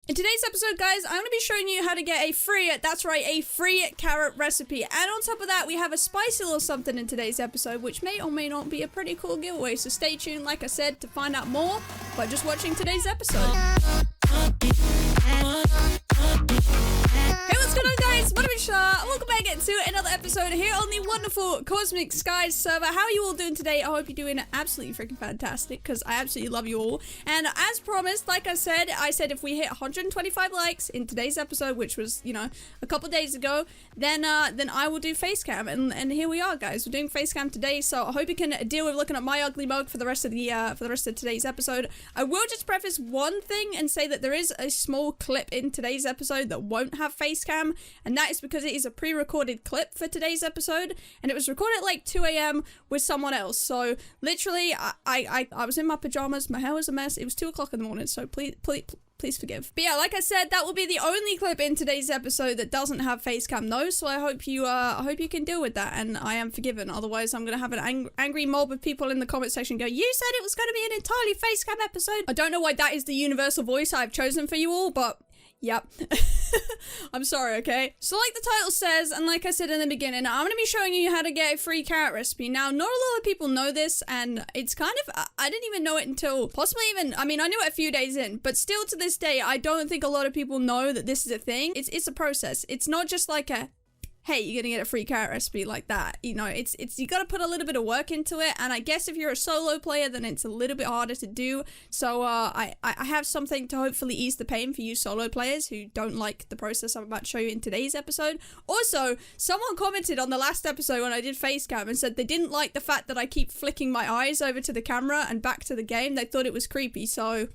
In today's episode, guys, I'm going to be showing you how to get a free, that's right, a free carrot recipe. And on top of that, we have a spicy little something in today's episode, which may or may not be a pretty cool giveaway. So stay tuned, like I said, to find out more by just watching today's episode. Hey, what's going on, guys? My name is Char, and welcome back to another episode here on the wonderful CosmicSky server. How are you all doing today? I hope you're doing absolutely freaking fantastic, because I absolutely love you all. And as promised, like I said if if we hit 125 likes in today's episode, which was, you know, a couple days ago, then I will do face cam. And here we are, guys. We're doing face cam today, so I hope you can deal with looking at my ugly mug for the rest of today's episode. I will just preface one thing and say that there is a small clip in today's episode that won't have face cam, and that is because it is a pre-recorded clip for today's episode, and it was recorded at like 2 a.m. with someone else. So literally, I was in my pajamas, my hair was a mess. It was 2 o'clock in the morning, so please forgive. But yeah, like I said, that will be the only clip in today's episode that doesn't have face cam though, so I hope you can deal with that, and I am forgiven. Otherwise, I'm gonna have an angry mob of people in the comment section go, "You said it was gonna be an entirely face cam episode." I don't know why that is the universal voice I've chosen for you all, but yep. I'm sorry, okay? So like the title says, and like I said in the beginning, I'm going to be showing you how to get a free carrot recipe. Now, not a lot of people know this, and it's kind of, I didn't even know it until possibly even, I mean, I knew it a few days in, but still to this day, I don't think a lot of people know that this is a thing. It's a process. It's not just like a, hey, you're gonna get a free carrot recipe like that. You know, it's you gotta put a little bit of work into it, and I guess if you're a solo player, then it's a little bit harder to do. So I have something to hopefully ease the pain for you solo players who don't like the process I'm about to show you in today's episode. Also, someone commented on the last episode when I did facecam and said they didn't like the fact that I keep flicking my eyes over to the camera and back to the game. They thought it was creepy, so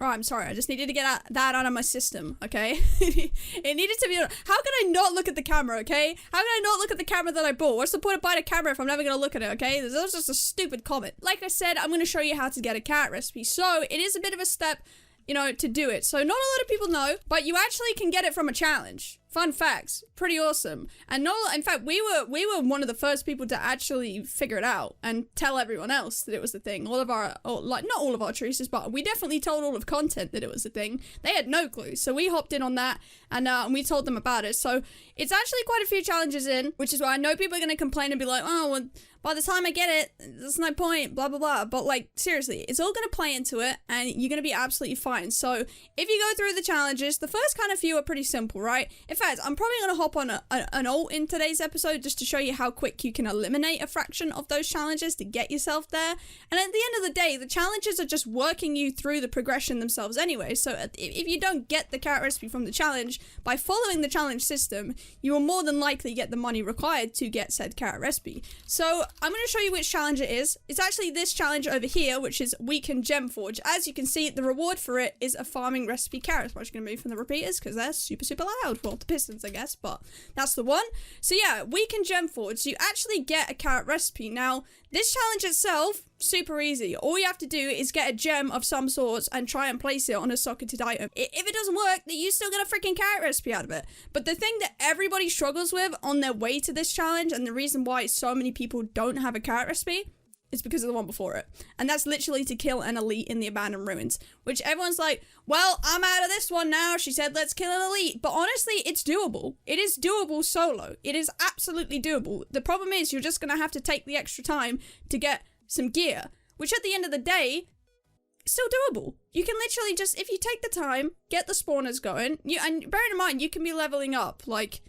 oh, I'm sorry, I just needed to get that out of my system, okay? It needed to be, how can I not look at the camera, okay? How can I not look at the camera that I bought? What's the point of buying a camera if I'm never gonna look at it, okay? That was just a stupid comment. Like I said, I'm gonna show you how to get a carrot recipe. So, it is a bit of a step, you know, to do it. So, not a lot of people know, but you actually can get it from a challenge. Fun facts, pretty awesome. And in fact, we were one of the first people to actually figure it out and tell everyone else that it was a thing. Not all of our truces, but we definitely told all of content that it was a thing. They had no clue, so we hopped in on that, and we told them about it. So it's actually quite a few challenges in, which is why I know people are going to complain and be like, oh, well, by the time I get it, there's no point, blah, blah, blah. But like, seriously, it's all going to play into it, and you're going to be absolutely fine. So if you go through the challenges, the first kind of few are pretty simple, right? In fact, I'm probably going to hop on an ult in today's episode just to show you how quick you can eliminate a fraction of those challenges to get yourself there. And at the end of the day, the challenges are just working you through the progression themselves anyway. So if you don't get the carrot recipe from the challenge, by following the challenge system, you will more than likely get the money required to get said carrot recipe. So I'm going to show you which challenge it is. It's actually this challenge over here, which is Weekend Gem Forge. As you can see, the reward for it is a farming recipe carrot. I'm just going to move from the repeaters because they're super, super loud. Well, the pistons, I guess, but that's the one. So yeah, Weekend Gem Forge. So you actually get a carrot recipe. Now, this challenge itself, super easy. All you have to do is get a gem of some sort and try and place it on a socketed item. If it doesn't work, then you still get a freaking carrot recipe out of it. But the thing that everybody struggles with on their way to this challenge, and the reason why so many people don't have a carrot recipe, is because of the one before it. And that's literally to kill an elite in the abandoned ruins, which everyone's like, well, I'm out of this one now. She said, let's kill an elite. But honestly, it's doable. It is doable solo. It is absolutely doable. The problem is you're just going to have to take the extra time to get some gear, which at the end of the day, is still doable. You can literally just, if you take the time, get the spawners going, and bear in mind, you can be leveling up, like,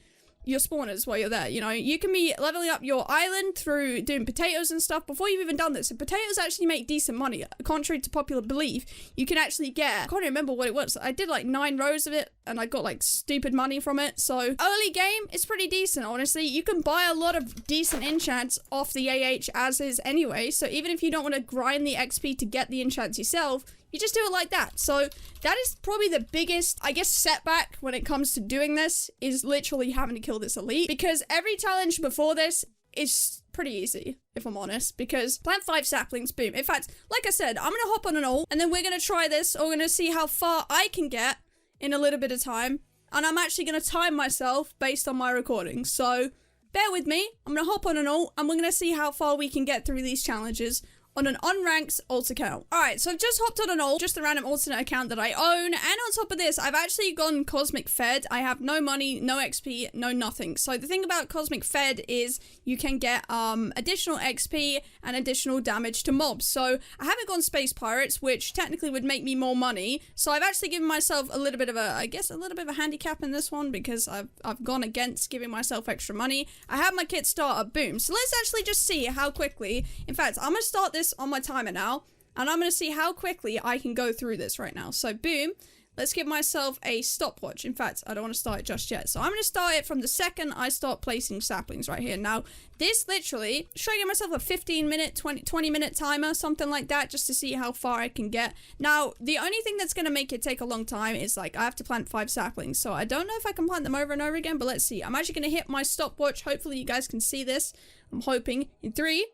your spawners while you're there. You know, you can be leveling up your island through doing potatoes and stuff before you've even done this. And potatoes actually make decent money. Contrary to popular belief, you can actually get, I can't remember what it was. I did like 9 rows of it and I got like stupid money from it. So early game, it's pretty decent, honestly. You can buy a lot of decent enchants off the AH as is anyway. So even if you don't want to grind the XP to get the enchants yourself, you just do it like that. So that is probably the biggest, I guess, setback when it comes to doing this, is literally having to kill this elite. Because every challenge before this is pretty easy, if I'm honest. Because plant 5 saplings, boom. In fact, like I said, I'm going to hop on an ult, and then we're going to try this. We're going to see how far I can get in a little bit of time. And I'm actually going to time myself based on my recording. So bear with me. I'm going to hop on an ult, and we're going to see how far we can get through these challenges on an unranked alt account. Alright, so I've just hopped on an alt, just a random alternate account that I own, and on top of this, I've actually gone Cosmic Fed. I have no money, no XP, no nothing. So the thing about Cosmic Fed is you can get additional XP and additional damage to mobs. So I haven't gone Space Pirates, which technically would make me more money. So I've actually given myself a little bit of a, I guess a little bit of a handicap in this one because I've gone against giving myself extra money. I have my kit starter, boom. So let's actually just see how quickly, in fact, I'm gonna start this on my timer now, and I'm gonna see how quickly I can go through this right now. So boom, let's give myself a stopwatch. In fact, I don't want to start it just yet. So I'm gonna start it from the second I start placing saplings right here. Now, this literally, should I give myself a 15-minute, 20-minute timer, something like that, just to see how far I can get. Now, the only thing that's gonna make it take a long time is like, I have to plant 5 saplings. So I don't know if I can plant them over and over again, but let's see. I'm actually gonna hit my stopwatch. Hopefully you guys can see this. I'm hoping in 3,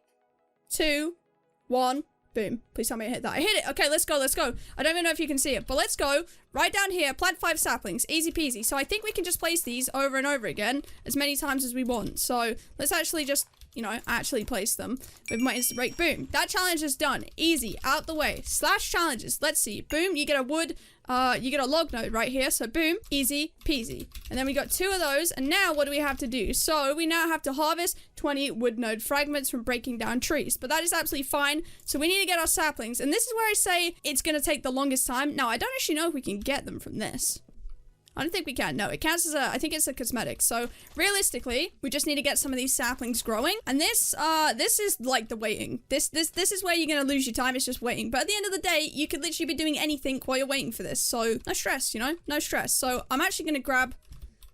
2, 1, boom. Please tell me I hit that. I hit it. Okay, let's go, let's go. I don't even know if you can see it, but let's go. Right down here, plant 5 saplings. Easy peasy. So I think we can just place these over and over again as many times as we want. So let's actually just, you know, actually place them with my instant break. Boom. That challenge is done. Easy. Out the way. Slash challenges. Let's see. Boom. You get a wood. You get a log node right here. So boom. Easy peasy. And then we got 2 of those. And now what do we have to do? So we now have to harvest 20 wood node fragments from breaking down trees. But that is absolutely fine. So we need to get our saplings. And this is where I say it's going to take the longest time. Now, I don't actually know if we can get them from this. I don't think we can. No, it counts as a, I think it's a cosmetic. So realistically, we just need to get some of these saplings growing. And this is like the waiting. This is where you're going to lose your time. It's just waiting. But at the end of the day, you could literally be doing anything while you're waiting for this. So no stress, you know, no stress. So I'm actually going to grab,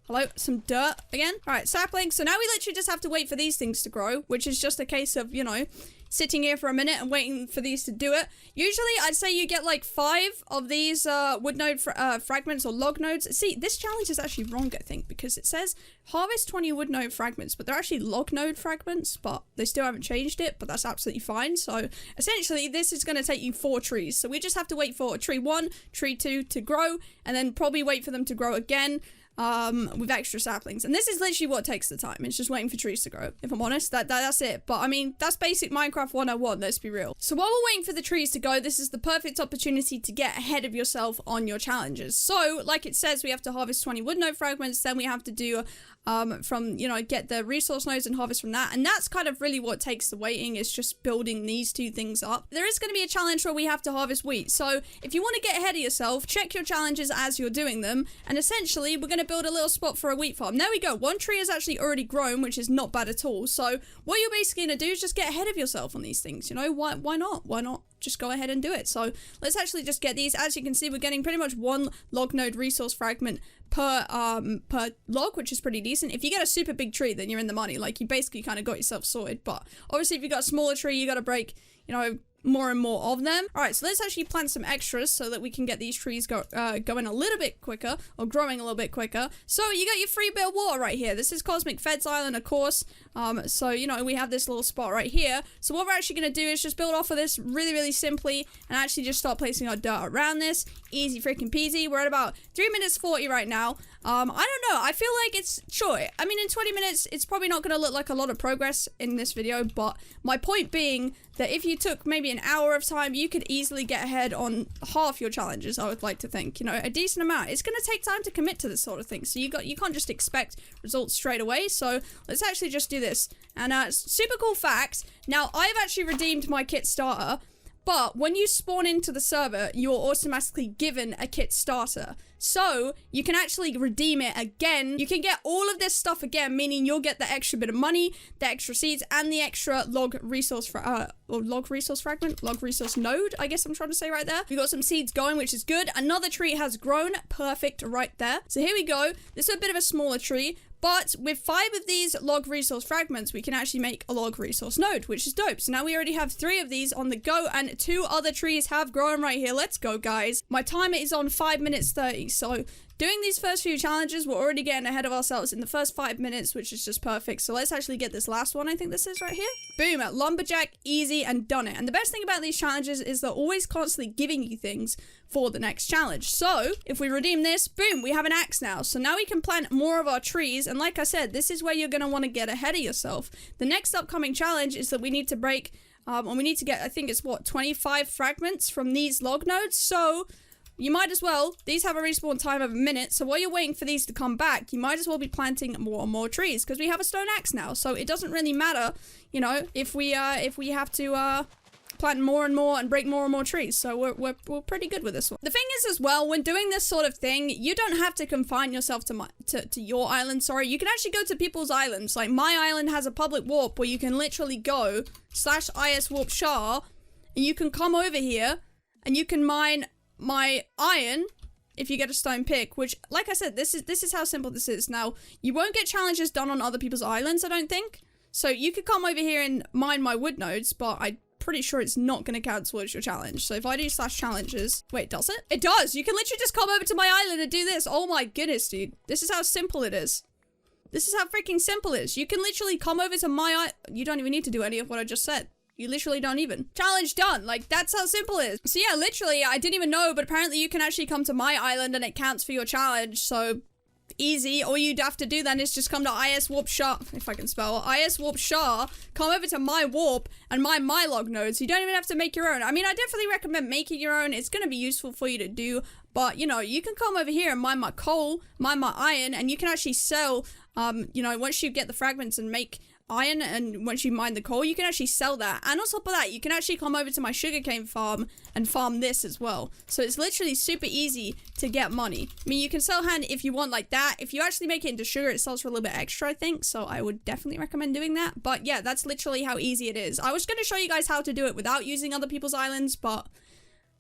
hello, some dirt again. All right, saplings. So now we literally just have to wait for these things to grow, which is just a case of, you know, sitting here for a minute and waiting for these to do it. Usually, I'd say you get like 5 of these wood node fragments or log nodes. See, this challenge is actually wrong, I think, because it says harvest 20 wood node fragments, but they're actually log node fragments, but they still haven't changed it, but that's absolutely fine. So essentially, this is going to take you 4 trees. So we just have to wait for tree 1, tree 2 to grow, and then probably wait for them to grow again. With extra saplings, and this is literally what takes the time. It's just waiting for trees to grow, if I'm honest. That's it. But I mean, that's basic Minecraft 101, let's be real. So while we're waiting for the trees to go, this is the perfect opportunity to get ahead of yourself on your challenges. So like it says, we have to harvest 20 wood node fragments, then we have to do from, you know, get the resource nodes and harvest from that. And that's kind of really what takes the waiting, is just building these 2 things up. There is going to be a challenge where we have to harvest wheat. So if you want to get ahead of yourself, check your challenges as you're doing them. And essentially, we're going to build a little spot for a wheat farm. There we go. 1 tree is actually already grown, which is not bad at all. So what you're basically going to do is just get ahead of yourself on these things. You know, why not? Why not? Just go ahead and do it. So let's actually just get these. As you can see, we're getting pretty much 1 log node resource fragment per log, which is pretty decent. If you get a super big tree, then you're in the money. Like, you basically kind of got yourself sorted. But obviously, if you got a smaller tree, you got to break, you know, more and more of them. All right, so let's actually plant some extras so that we can get these trees going a little bit quicker, or growing a little bit quicker. So you got your free bit of water right here. This is Cosmic Fed's Island, of course. So, you know, we have this little spot right here. So what we're actually going to do is just build off of this really, really simply, and actually just start placing our dirt around this. Easy freaking peasy. We're at about 3 minutes 40 right now. I don't know. I feel like it's short. I mean, in 20 minutes, it's probably not going to look like a lot of progress in this video, but my point being that if you took maybe an hour of time, you could easily get ahead on half your challenges, I would like to think. You know, a decent amount. It's going to take time to commit to this sort of thing, so you can't just expect results straight away. So let's actually just do this. And super cool fact, now I've actually redeemed my kit starter, but when you spawn into the server, you're automatically given a kit starter. So you can actually redeem it again. You can get all of this stuff again, meaning you'll get the extra bit of money, the extra seeds, and the extra log resource log resource node, I guess I'm trying to say right there. We got some seeds going, which is good. Another tree has grown. Perfect right there. So here we go. This is a bit of a smaller tree, but with 5 of these log resource fragments, we can actually make a log resource node, which is dope. So now we already have 3 of these on the go, and 2 other trees have grown right here. Let's go, guys. My timer is on 5 minutes 30, so doing these first few challenges, we're already getting ahead of ourselves in the first 5 minutes, which is just perfect. So let's actually get this last one. I think this is right here. Boom, at lumberjack, easy, and done it. And the best thing about these challenges is they're always constantly giving you things for the next challenge. So if we redeem this, boom, we have an axe now. So now we can plant more of our trees. And like I said, this is where you're going to want to get ahead of yourself. The next upcoming challenge is that we need to break And we need to get, I think it's what, 25 fragments from these log nodes. So you might as well, these have a respawn time of a minute. So while you're waiting for these to come back, you might as well be planting more and more trees because we have a stone axe now. So it doesn't really matter, you know, if we have to, plant more and more and break more and more trees. So we're pretty good with this one. The thing is as well, when doing this sort of thing, you don't have to confine yourself to your island, sorry. You can actually go to people's islands. Like my island has a public warp where you can literally go /is warp Char and you can come over here and you can mine my iron if you get a stone pick, which like I said, this is how simple this is. Now, you won't get challenges done on other people's islands, I don't think. So you could come over here and mine my wood nodes, but I pretty sure it's not going to count towards your challenge. So if I do /challenges, wait, does it? It does. You can literally just come over to my island and do this. Oh my goodness, dude. This is how simple it is. This is how freaking simple it is. You can literally come over to my island. You don't even need to do any of what I just said. You literally don't even. Challenge done. Like, that's how simple it is. So yeah, literally, I didn't even know, but apparently you can actually come to my island and it counts for your challenge. So easy. All you'd have to do then is just come to IS Warp Char, if I can spell, IS Warp Char, come over to my warp and mine my log nodes. You don't even have to make your own. I mean, I definitely recommend making your own. It's going to be useful for you to do, but you know, you can come over here and mine my coal, mine my iron, and you can actually sell, you know, once you get the fragments and make iron, and once you mine the coal, you can actually sell that. And on top of that, you can actually come over to my sugarcane farm and farm this as well. So it's literally super easy to get money. I mean, you can sell hand if you want like that. If you actually make it into sugar, it sells for a little bit extra, I think. So I would definitely recommend doing that. But yeah, that's literally how easy it is. I was going to show you guys how to do it without using other people's islands, but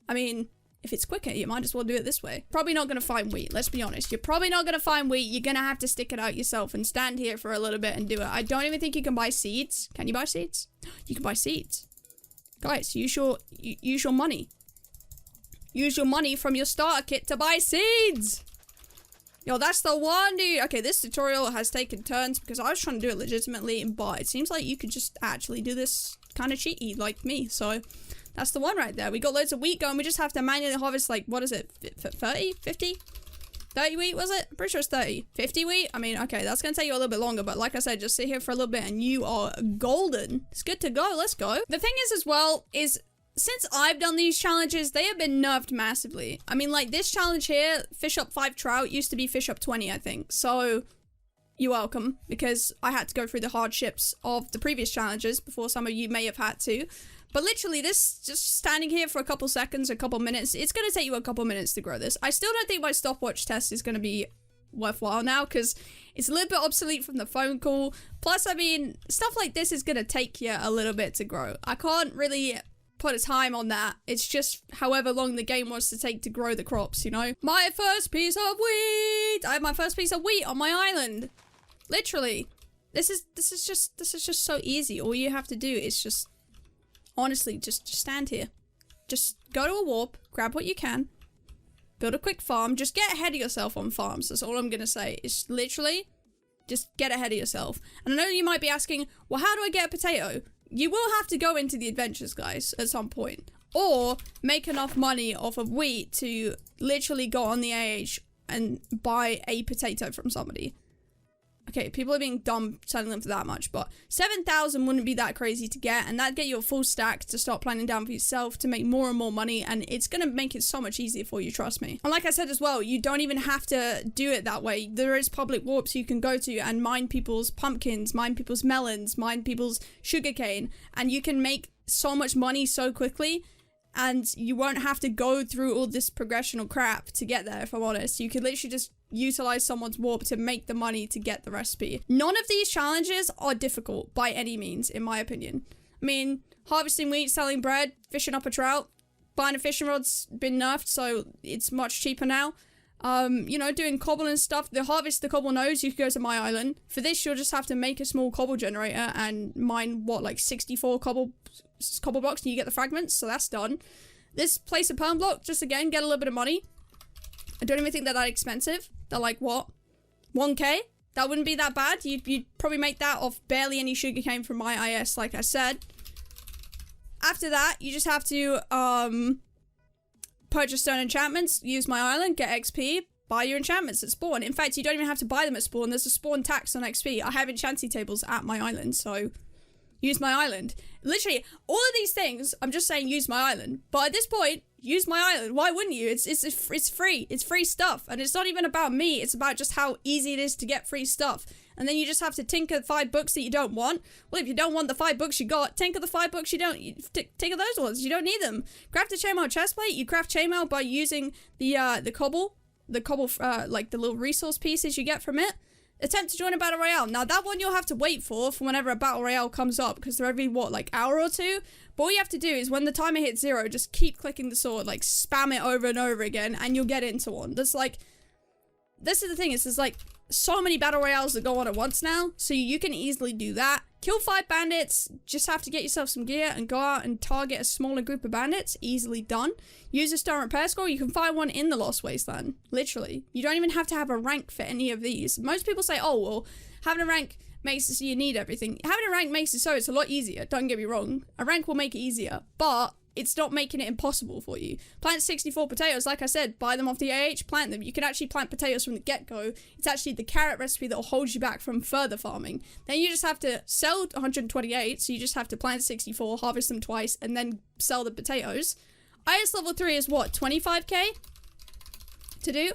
I mean, if it's quicker, you might as well do it this way. Probably not going to find wheat, let's be honest. You're probably not going to find wheat. You're going to have to stick it out yourself and stand here for a little bit and do it. I don't even think you can buy seeds. Can you buy seeds? You can buy seeds. Guys, use your money. Use your money from your starter kit to buy seeds. Yo, that's the one, dude. Okay, this tutorial has taken turns because I was trying to do it legitimately, but it seems like you could just actually do this kind of cheaty like me, so that's the one right there. We got loads of wheat going. We just have to manually harvest, like, what is it? 30? 50? 30 wheat, was it? I'm pretty sure it's 30. 50 wheat? I mean, okay, that's going to take you a little bit longer. But like I said, just sit here for a little bit and you are golden. It's good to go. Let's go. The thing is as well is since I've done these challenges, they have been nerfed massively. I mean, like this challenge here, fish up 5 trout, used to be fish up 20, I think. So you're welcome, because I had to go through the hardships of the previous challenges before some of you may have had to. But literally, this, just standing here for a couple seconds, a couple minutes, it's going to take you a couple minutes to grow this. I still don't think my stopwatch test is going to be worthwhile now, because it's a little bit obsolete from the phone call. Plus, I mean, stuff like this is going to take you a little bit to grow. I can't really put a time on that. It's just however long the game wants to take to grow the crops, you know? My first piece of wheat! I have my first piece of wheat on my island. Literally. This is just so easy. All you have to do is just, honestly, just stand here. Just go to a warp, grab what you can, build a quick farm. Just get ahead of yourself on farms. That's all I'm gonna say. It's literally, just get ahead of yourself. And I know you might be asking, well, how do I get a potato? You will have to go into the adventures, guys, at some point. Or make enough money off of wheat to literally go on the AH and buy a potato from somebody. Okay, people are being dumb selling them for that much, but 7,000 wouldn't be that crazy to get, and that'd get you a full stack to start planning down for yourself to make more and more money, and it's gonna make it so much easier for you, trust me. And like I said as well, you don't even have to do it that way. There is public warps you can go to and mine people's pumpkins, mine people's melons, mine people's sugarcane, and you can make so much money so quickly, and you won't have to go through all this progressional crap to get there, if I'm honest. You could literally just utilize someone's warp to make the money to get the recipe. None of these challenges are difficult by any means, in my opinion. I mean, harvesting wheat, selling bread, fishing up a trout, buying a fishing rod's been nerfed, so it's much cheaper now. You know, doing cobble and stuff. The harvest the cobble nodes, you can go to my island. For this, you'll just have to make a small cobble generator and mine, what, like 64 cobble blocks, and you get the fragments, so that's done. This place a perm block, just again, get a little bit of money. I don't even think they're that expensive. They're like, what? 1k? That wouldn't be that bad. You'd probably make that off barely any sugarcane from my IS, like I said. After that, you just have to, purchase stone enchantments, use my island, get XP, buy your enchantments at spawn. In fact, you don't even have to buy them at spawn. There's a spawn tax on XP. I have enchanting tables at my island, so use my island. Literally, all of these things, I'm just saying use my island. But at this point, use my island. Why wouldn't you? It's free. It's free stuff. And it's not even about me. It's about just how easy it is to get free stuff. And then you just have to tinker 5 books that you don't want. Well, if you don't want the 5 books you got, tinker the 5 books you don't. Tinker those ones. You don't need them. Craft a chainmail chestplate. You craft chainmail by using the cobble, like the little resource pieces you get from it. Attempt to join a battle royale. Now that one you'll have to wait for whenever a battle royale comes up, because they're every like hour or two. But all you have to do is when the timer hits 0, just keep clicking the sword, like spam it over and over again, and you'll get into one. This is the thing, is there's like so many battle royales that go on at once now, so you can easily do that. Kill 5 bandits, just have to get yourself some gear and go out and target a smaller group of bandits. Easily done. Use a stone repair score. You can find one in the Lost Wasteland. Literally. You don't even have to have a rank for any of these. Most people say, oh, well, having a rank makes it so you need everything. Having a rank makes it so it's a lot easier. Don't get me wrong. A rank will make it easier, but it's not making it impossible for you. Plant 64 potatoes, like I said, buy them off the AH, plant them. You can actually plant potatoes from the get-go. It's actually the carrot recipe that will hold you back from further farming. Then you just have to sell 128, so you just have to plant 64, harvest them twice, and then sell the potatoes. IS level 3 is what, 25k to do?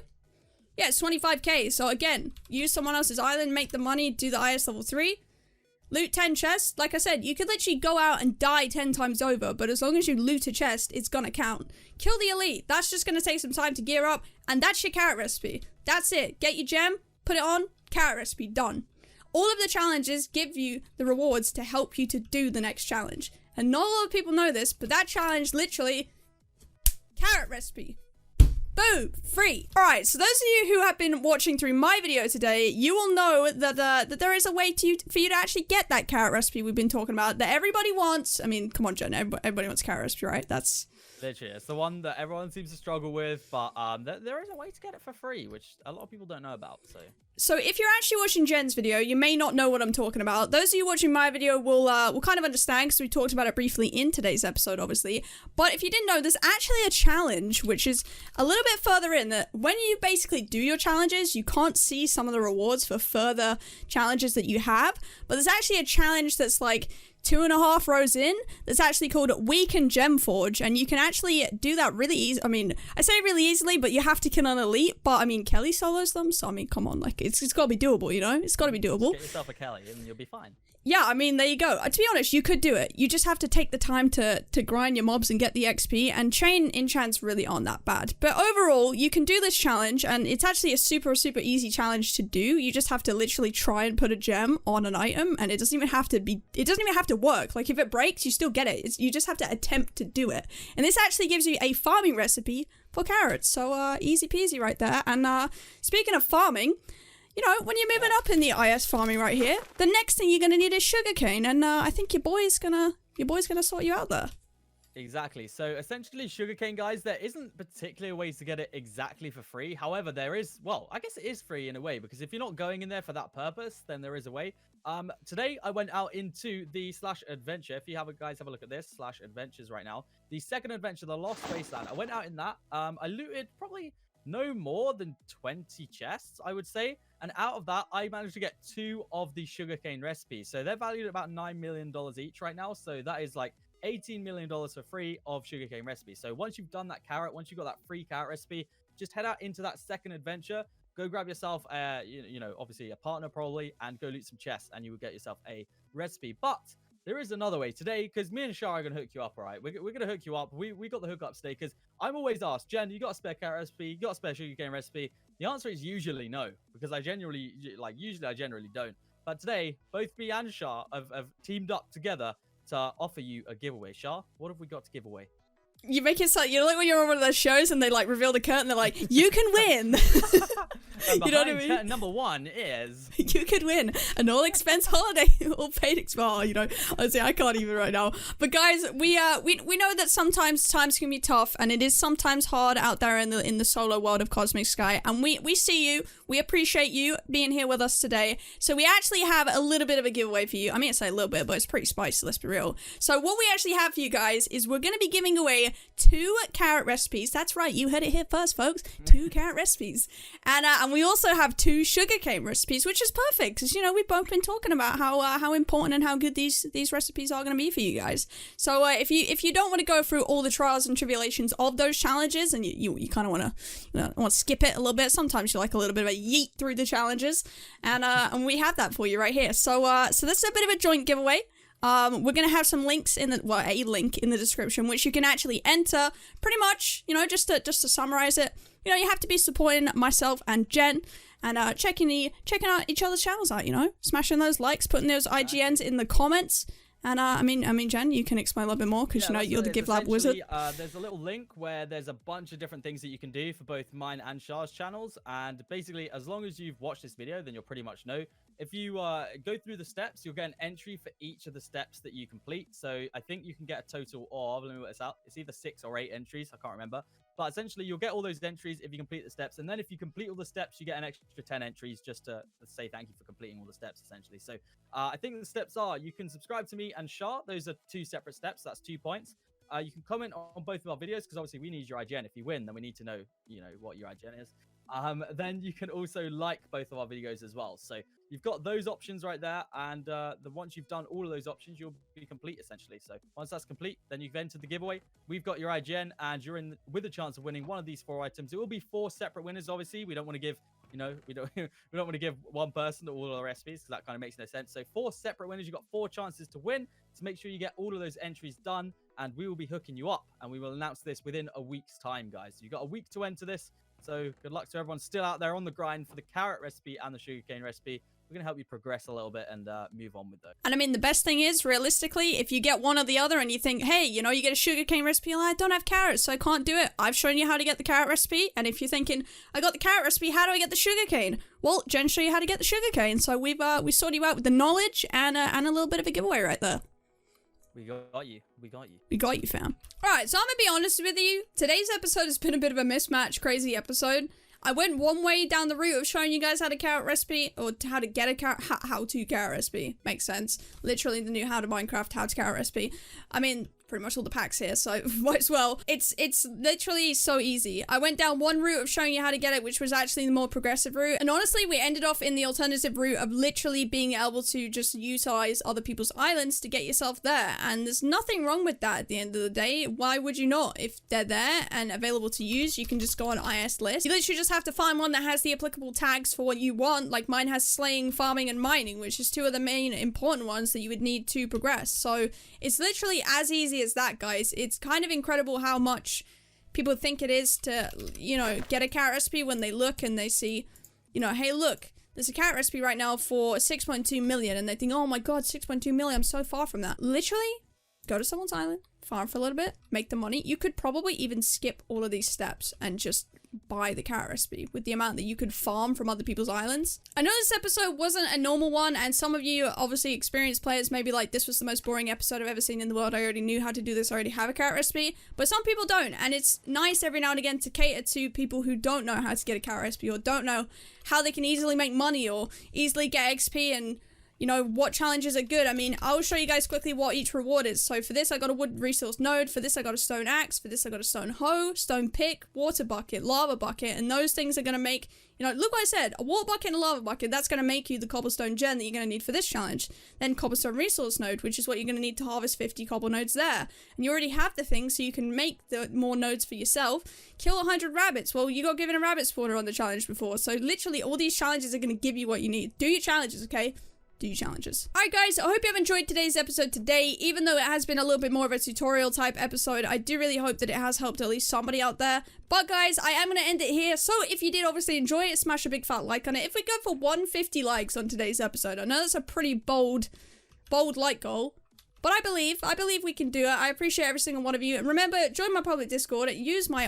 Yeah, it's 25k. So again, use someone else's island, make the money, do the IS level 3. Loot 10 chests. Like I said, you could literally go out and die 10 times over, but as long as you loot a chest, it's gonna count. Kill the elite. That's just gonna take some time to gear up, and that's your carrot recipe. That's it. Get your gem, put it on, carrot recipe, done. All of the challenges give you the rewards to help you to do the next challenge. And not a lot of people know this, but that challenge literally, carrot recipe. Boom! Free! Alright, so those of you who have been watching through my video today, you will know that that there is a way for you to actually get that carrot recipe we've been talking about, that everybody wants. I mean, come on, Jen, everybody wants carrot recipe, right? That's... Literally, it's the one that everyone seems to struggle with, but there is a way to get it for free, which a lot of people don't know about, So if you're actually watching Jen's video, you may not know what I'm talking about. Those of you watching my video will kind of understand, because we talked about it briefly in today's episode, obviously. But if you didn't know, there's actually a challenge, which is a little bit further in, that when you basically do your challenges, you can't see some of the rewards for further challenges that you have. But there's actually a challenge that's like 2.5 rows in, that's actually called Weaken Gem Forge, and you can actually do that really easy. I mean, I say really easily, but you have to kill an elite, but I mean, Kelly solos them, so I mean, come on, like, it's got to be doable, you know? It's got to be doable. Just get yourself a Kelly and you'll be fine. Yeah, I mean, there you go. To be honest, you could do it. You just have to take the time to grind your mobs and get the XP, and chain enchants really aren't that bad. But overall, you can do this challenge, and it's actually a super easy challenge to do. You just have to literally try and put a gem on an item, and it doesn't even have to work. Like, if it breaks, you still get it. You just have to attempt to do it. And this actually gives you a farming recipe for carrots. So, easy peasy right there. And speaking of farming, you know, when you're moving up in the IS farming right here, the next thing you're gonna need is sugarcane, and I think your boy's gonna sort you out there. Exactly. So essentially, sugarcane, guys, there isn't particularly ways to get it exactly for free. However, there is, well, I guess it is free in a way, because if you're not going in there for that purpose, then there is a way. Today I went out into the /adventure. If you guys have a look at this /adventures right now, the second adventure, the Lost Wasteland. I went out in that. I looted probably no more than 20 chests, I would say. And out of that, I managed to get 2 of the sugarcane recipes. So they're valued at about $9 million each right now. So that is like $18 million for free of sugarcane recipes. So once you've done that carrot, once you've got that free carrot recipe, just head out into that second adventure. Go grab yourself, you know, obviously a partner probably, and go loot some chests, and you will get yourself a recipe. But there is another way today, because me and Char are going to hook you up, all right? We're going to hook you up. We got the hookups today, because I'm always asked, Jen, you got a spare carrot recipe? You got a spare sugarcane recipe? The answer is usually no, because I generally don't. But today, both me and Char have teamed up together to offer you a giveaway. Char, what have we got to give away? You make it sound, you know, like when you're on one of those shows and they like reveal the curtain, they're like, you can win. You know what I mean? Curtain number 1 is you could win an all expense holiday, all paid you know, honestly, I can't even right now. But guys, we know that sometimes times can be tough, and it is sometimes hard out there in the solo world of CosmicSky, and we see you, we appreciate you being here with us today. So we actually have a little bit of a giveaway for you. I mean, I say a little bit, but it's pretty spicy, let's be real. So what we actually have for you guys is we're going to be giving away 2 carrot recipes. That's right, you heard it here first, folks. 2 carrot recipes, and And we also have 2 sugarcane recipes, which is perfect because, you know, we've both been talking about how important and how good these recipes are going to be for you guys. So if you don't want to go through all the trials and tribulations of those challenges, and you kind of want to skip it a little bit, sometimes you like a little bit of a yeet through the challenges, and we have that for you right here. So this is a bit of a joint giveaway. We're gonna have some links in a link in the description, which you can actually enter. Pretty much, you know, just to summarize it, you know, you have to be supporting myself and Jen, and checking out each other's channels out. You know, smashing those likes, putting those IGNs in the comments. And I mean, Jen, you can explain a little bit more because you know you're the Give Lab wizard. There's a little link where there's a bunch of different things that you can do for both mine and Char's channels, and basically, as long as you've watched this video, then you'll pretty much know. If you go through the steps, you'll get an entry for each of the steps that you complete. So I think you can get a total of, let me work this out, it's either 6 or 8 entries, I can't remember. But essentially, you'll get all those entries if you complete the steps. And then if you complete all the steps, you get an extra 10 entries just to say thank you for completing all the steps, essentially. So I think the steps are, you can subscribe to me and Char. Those are 2 separate steps. That's 2 points. You can comment on both of our videos because obviously we need your IGN. If you win, then we need to know, you know, what your IGN is. Then you can also like both of our videos as well. So you've got those options right there, and once you've done all of those options, you'll be complete essentially. So once that's complete, then you've entered the giveaway. We've got your IGN, and you're in with a chance of winning one of these 4 items. It will be 4 separate winners. Obviously, we don't want to give, you know, we don't want to give one person all our recipes because that kind of makes no sense. So 4 separate winners. You've got 4 chances to win. So make sure you get all of those entries done, and we will be hooking you up, and we will announce this within a week's time, guys. You've got a week to enter this. So good luck to everyone still out there on the grind for the carrot recipe and the sugarcane recipe. We're going to help you progress a little bit and move on with those. And I mean, the best thing is, realistically, if you get one or the other and you think, hey, you know, you get a sugarcane recipe, and I don't have carrots, so I can't do it. I've shown you how to get the carrot recipe. And if you're thinking, I got the carrot recipe, how do I get the sugarcane? Well, Jen showed you how to get the sugarcane. So we sorted you out with the knowledge and a little bit of a giveaway right there. We got you. We got you. We got you, fam. Alright, so I'm gonna be honest with you. Today's episode has been a bit of a mismatch, crazy episode. I went one way down the route of showing you guys how to carrot recipe, or how to get a carrot, how to carrot recipe. Makes sense. Literally the new how to Minecraft, how to carrot recipe. I mean, pretty much all the packs here, so might as well. It's literally so easy. I went down one route of showing you how to get it, which was actually the more progressive route. And honestly, we ended off in the alternative route of literally being able to just utilize other people's islands to get yourself there. And there's nothing wrong with that at the end of the day. Why would you not? If they're there and available to use, you can just go on IS list. You literally just have to find one that has the applicable tags for what you want. Like mine has slaying, farming, and mining, which is 2 of the main important ones that you would need to progress. So it's literally as easy as that, guys. It's kind of incredible how much people think it is to, you know, get a carrot recipe when they look and they see, you know, hey, look, there's a carrot recipe right now for 6.2 million, and they think, oh my god, 6.2 million, I'm so far from that. Literally, go to someone's island, farm for a little bit, make the money. You could probably even skip all of these steps and just buy the carrot recipe with the amount that you could farm from other people's islands. I know this episode wasn't a normal one, and some of you obviously experienced players may be like, this was the most boring episode I've ever seen in the world. I already knew how to do this. I already have a carrot recipe. But some people don't, and it's nice every now and again to cater to people who don't know how to get a carrot recipe, or don't know how they can easily make money or easily get XP and, you know, what challenges are good. I mean, I'll show you guys quickly what each reward is. So for this, I got a wood resource node. For this, I got a stone axe. For this, I got a stone hoe, stone pick, water bucket, lava bucket. And those things are going to make, you know, look what I said, a water bucket and a lava bucket. That's going to make you the cobblestone gen that you're going to need for this challenge. Then cobblestone resource node, which is what you're going to need to harvest 50 cobble nodes there. And you already have the things, so you can make the more nodes for yourself. Kill 100 rabbits. Well, you got given a rabbit spawner on the challenge before. So literally all these challenges are going to give you what you need. Do your challenges, okay? Do challenges. Alright guys, I hope you have enjoyed today's episode today. Even though it has been a little bit more of a tutorial type episode, I do really hope that it has helped at least somebody out there. But guys, I am going to end it here. So if you did obviously enjoy it, smash a big fat like on it. If we go for 150 likes on today's episode, I know that's a pretty bold like goal, but I believe we can do it. I appreciate every single one of you. And remember, join my public Discord. Use my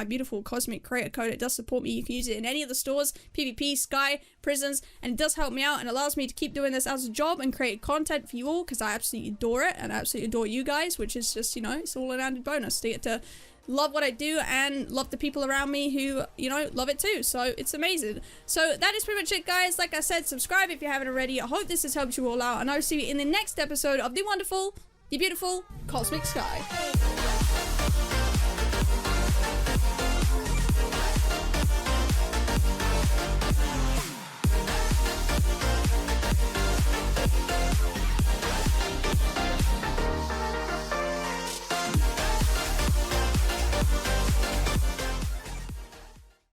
beautiful Cosmic creator code. It does support me. You can use it in any of the stores, PvP, Sky, prisons, and it does help me out and allows me to keep doing this as a job and create content for you all, because I absolutely adore it and I absolutely adore you guys, which is just, you know, it's all an added bonus to get to love what I do and love the people around me who, you know, love it too. So it's amazing. So that is pretty much it, guys. Like I said, subscribe if you haven't already. I hope this has helped you all out, and I'll see you in the next episode of the wonderful, the beautiful Cosmic Sky.